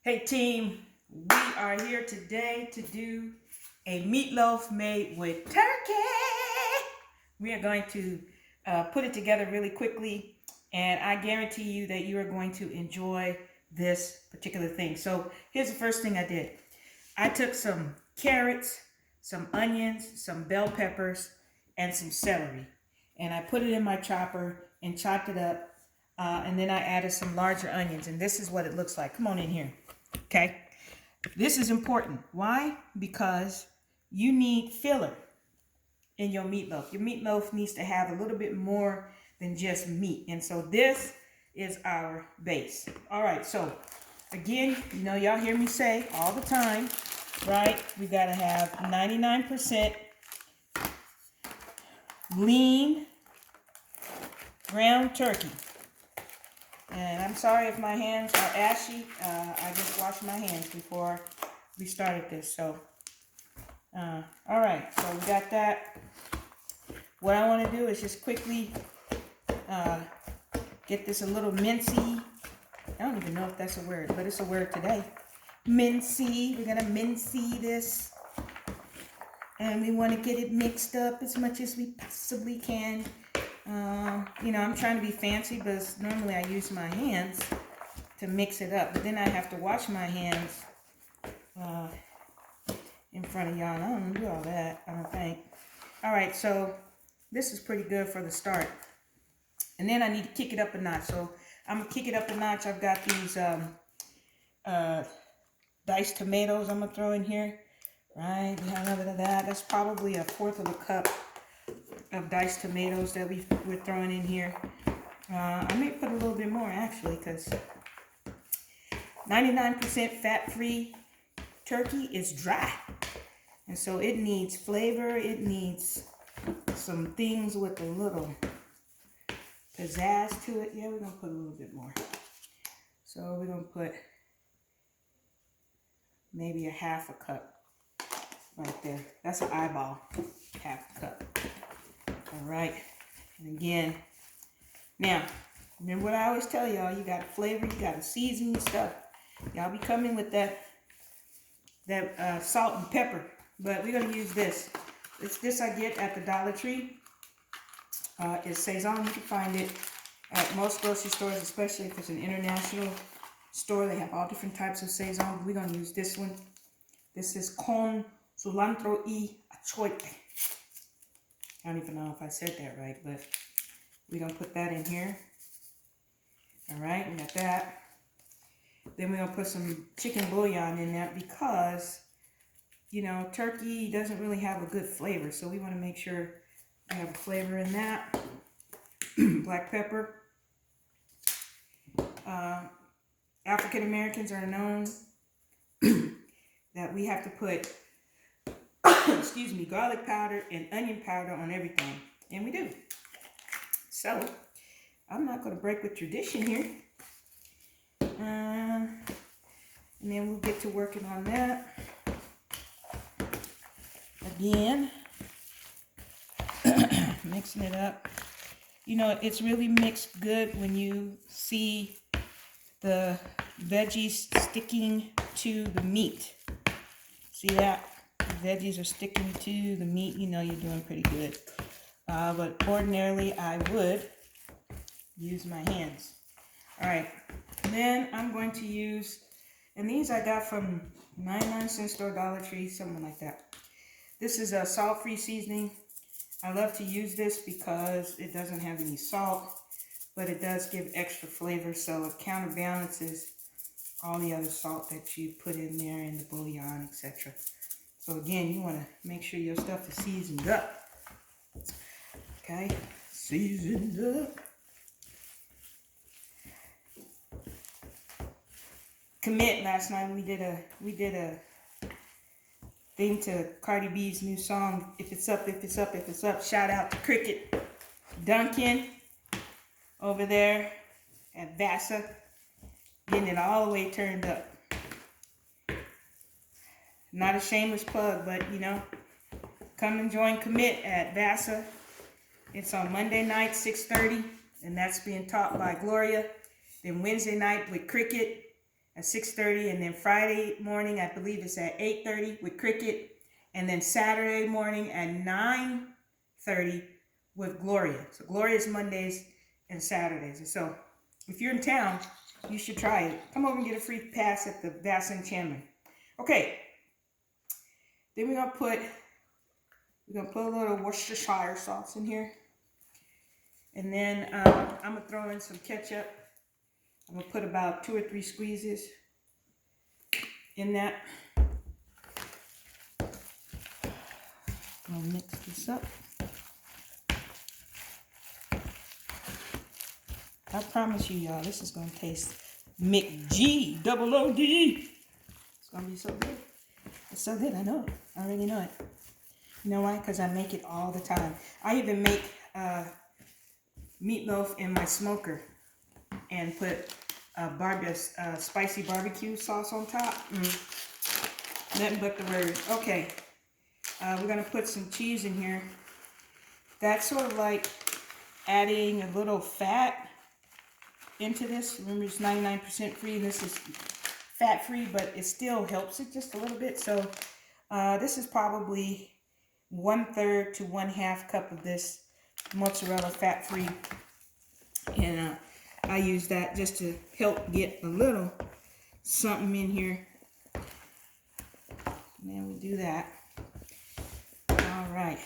Hey team, we are here today to do a meatloaf made with turkey. We are going to put it together really quickly, and I guarantee you that you are going to enjoy this particular thing. So here's the first thing I did. I took some carrots, some onions, some bell peppers, and some celery, and I put it in my chopper and chopped it up, and then I added some larger onions, and this is what it looks like. Come on in here. Okay, this is important. Why? Because you need filler in your meatloaf. Your meatloaf needs to have a little bit more than just meat. And so this is our base. All right, so again, y'all hear me say all the time, right? We got to have 99% lean ground turkey. And I'm sorry if my hands are ashy. I just washed my hands before we started this. So, all right. So we got that. What I want to do is just quickly get this a little mincy. I don't even know if that's a word, but it's a word today. Mincy. We're going to mincy this. And we want to get it mixed up as much as we possibly can. I'm trying to be fancy because normally I use my hands to mix it up, but then I have to wash my hands in front of y'all. I don't want to do all that, I don't think. All right, so this is pretty good for the start. And then I need to kick it up a notch. So I'm going to kick it up a notch. I've got these diced tomatoes I'm going to throw in here. Right, we have a little bit of that. That's probably 1/4 of a cup of diced tomatoes that we're throwing in here. I may put a little bit more actually, because 99% fat-free turkey is dry, and so it needs flavor. It needs some things with a little pizzazz to it. Yeah, we're gonna put a little bit more. So we're gonna put maybe 1/2 cup right there. That's an eyeball, 1/2 cup. All right, and again, now, remember what I always tell y'all, you got to flavor, you got to season your stuff. Y'all be coming with that salt and pepper, but we're going to use this. It's this I get at the Dollar Tree. It's Saison. You can find it at most grocery stores, especially if it's an international store. They have all different types of Saison. We're going to use this one. This is con cilantro y achote. I don't even know if I said that right, but we're going to put that in here. All right, we got that. Then we're going to put some chicken bouillon in that because, turkey doesn't really have a good flavor. So we want to make sure we have a flavor in that. Black pepper. African Americans are known that we have to put excuse me, garlic powder and onion powder on everything. And we do. So, I'm not going to break with tradition here. And then we'll get to working on that. Again, mixing it up. It's really mixed good when you see the veggies sticking to the meat. See that? The veggies are sticking to the meat. You're doing pretty good. But ordinarily, I would use my hands. All right. And then I'm going to use, and these I got from 99-cent store, Dollar Tree, something like that. This is a salt-free seasoning. I love to use this because it doesn't have any salt, but it does give extra flavor, so it counterbalances all the other salt that you put in there in the bouillon, etc. So again, you want to make sure your stuff is seasoned up. Okay, seasoned up. Commit last night. We did a thing to Cardi B's new song. If it's up, if it's up, if it's up. Shout out to Cricket Duncan over there at Vasa, getting it all the way turned up. Not a shameless plug, but come and join Commit at Vasa. It's on Monday night, 6:30, and that's being taught by Gloria. Then Wednesday night with Cricket, at 6:30, and then Friday morning, I believe it's at 8:30 with Cricket, and then Saturday morning at 9:30 with Gloria. So Gloria's Mondays and Saturdays. And so if you're in town, you should try it. Come over and get a free pass at the Vassin Chandler. Okay. Then we're gonna put a little Worcestershire sauce in here. And then I'm gonna throw in some ketchup. I'm gonna put about 2 or 3 squeezes in that. I'm gonna mix this up. I promise you, y'all, this is gonna taste McG-double-O-D. It's gonna be so good. It's so good, I know it. I already know it. You know why? Because I make it all the time. I even make meatloaf in my smoker and put spicy barbecue sauce on top. Nothing but the word. Okay, we're gonna put some cheese in here. That's sort of like adding a little fat into this. Remember, it's 99% free, and this is fat free, but it still helps it just a little bit. So this is probably 1/3 to 1/2 cup of this mozzarella fat free, and I use that just to help get a little something in here. And then we do that. All right,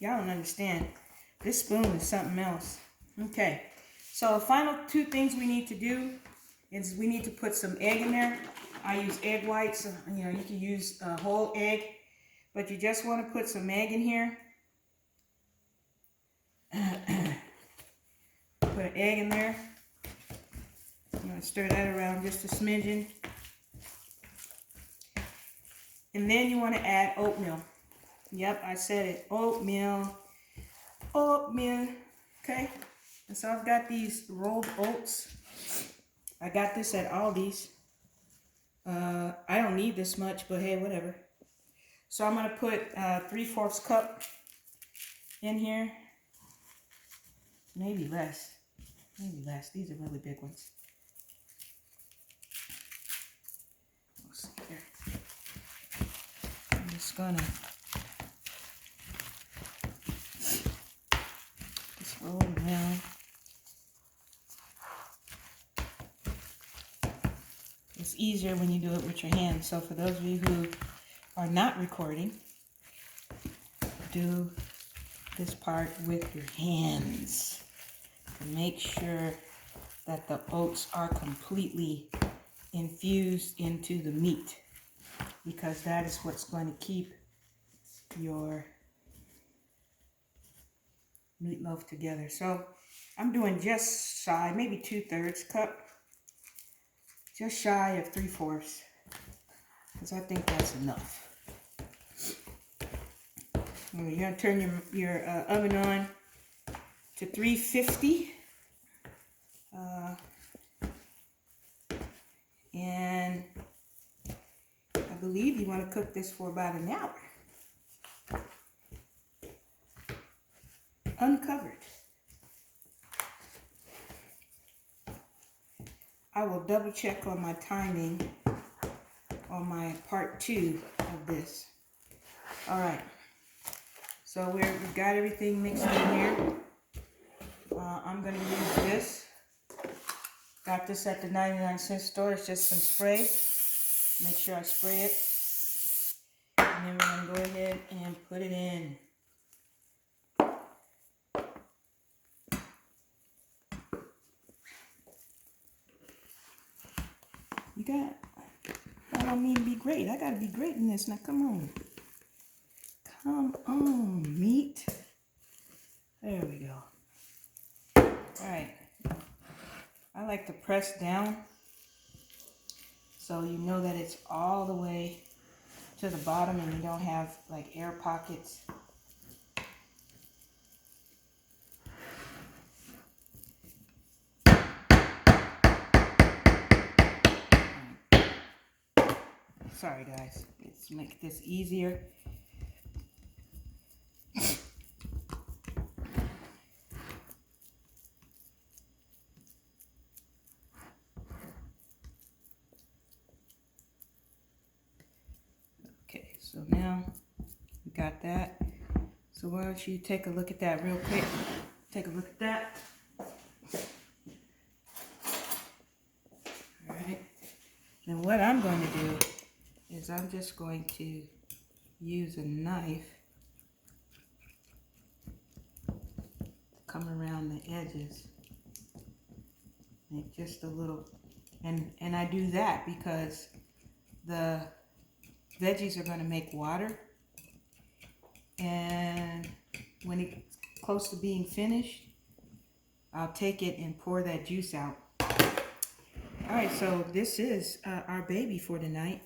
y'all don't understand. This spoon is something else. Okay, so the final 2 things we need to do is we need to put some egg in there. I use egg whites. You know, you can use a whole egg, but you just want to put some egg in here. Put an egg in there. You want to stir that around just a smidgen. And then you want to add oatmeal. Yep, I said it. Oatmeal. Oatmeal. Okay. And so I've got these rolled oats. I got this at Aldi's. I don't need this much, but hey, whatever. So I'm going to put 3/4 cup in here. Maybe less. Maybe less. These are really big ones. We'll see here. I'm just going to just roll it around. It's easier when you do it with your hands. So for those of you who are not recording, do this part with your hands to make sure that the oats are completely infused into the meat, because that is what's going to keep your meatloaf together. So I'm doing just shy, maybe 2/3 cup, just shy of 3/4, because I think that's enough. You're going to turn your oven on to 350. And I believe you want to cook this for about an hour. Uncovered. I will double check on my timing on my part 2 of this. All right. So we've got everything mixed in here. I'm going to use this. Got this at the 99-cent store. It's just some spray. Make sure I spray it. And then we're going to go ahead and put it in. I don't mean to be great. I got to be great in this. Now, come on. Come on, meat. There we go. All right. I like to press down so you know that it's all the way to the bottom and you don't have like air pockets. Sorry guys, let's make this easier. So now we got that. So why don't you take a look at that real quick? Take a look at that. All right. And what I'm going to do is I'm just going to use a knife to come around the edges. Make just a little, and I do that because the veggies are going to make water, and when it's close to being finished, I'll take it and pour that juice out. All right, so this is our baby for tonight.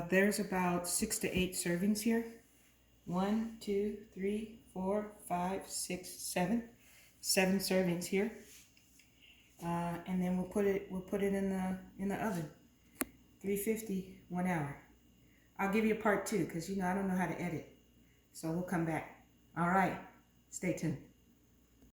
There's about 6 to 8 servings here. 1, 2, 3, 4, 5, 6, 7. 7 servings here. And then we'll put it in the oven. 350, 1 hour. I'll give you a part 2 because I don't know how to edit. So we'll come back. All right, stay tuned.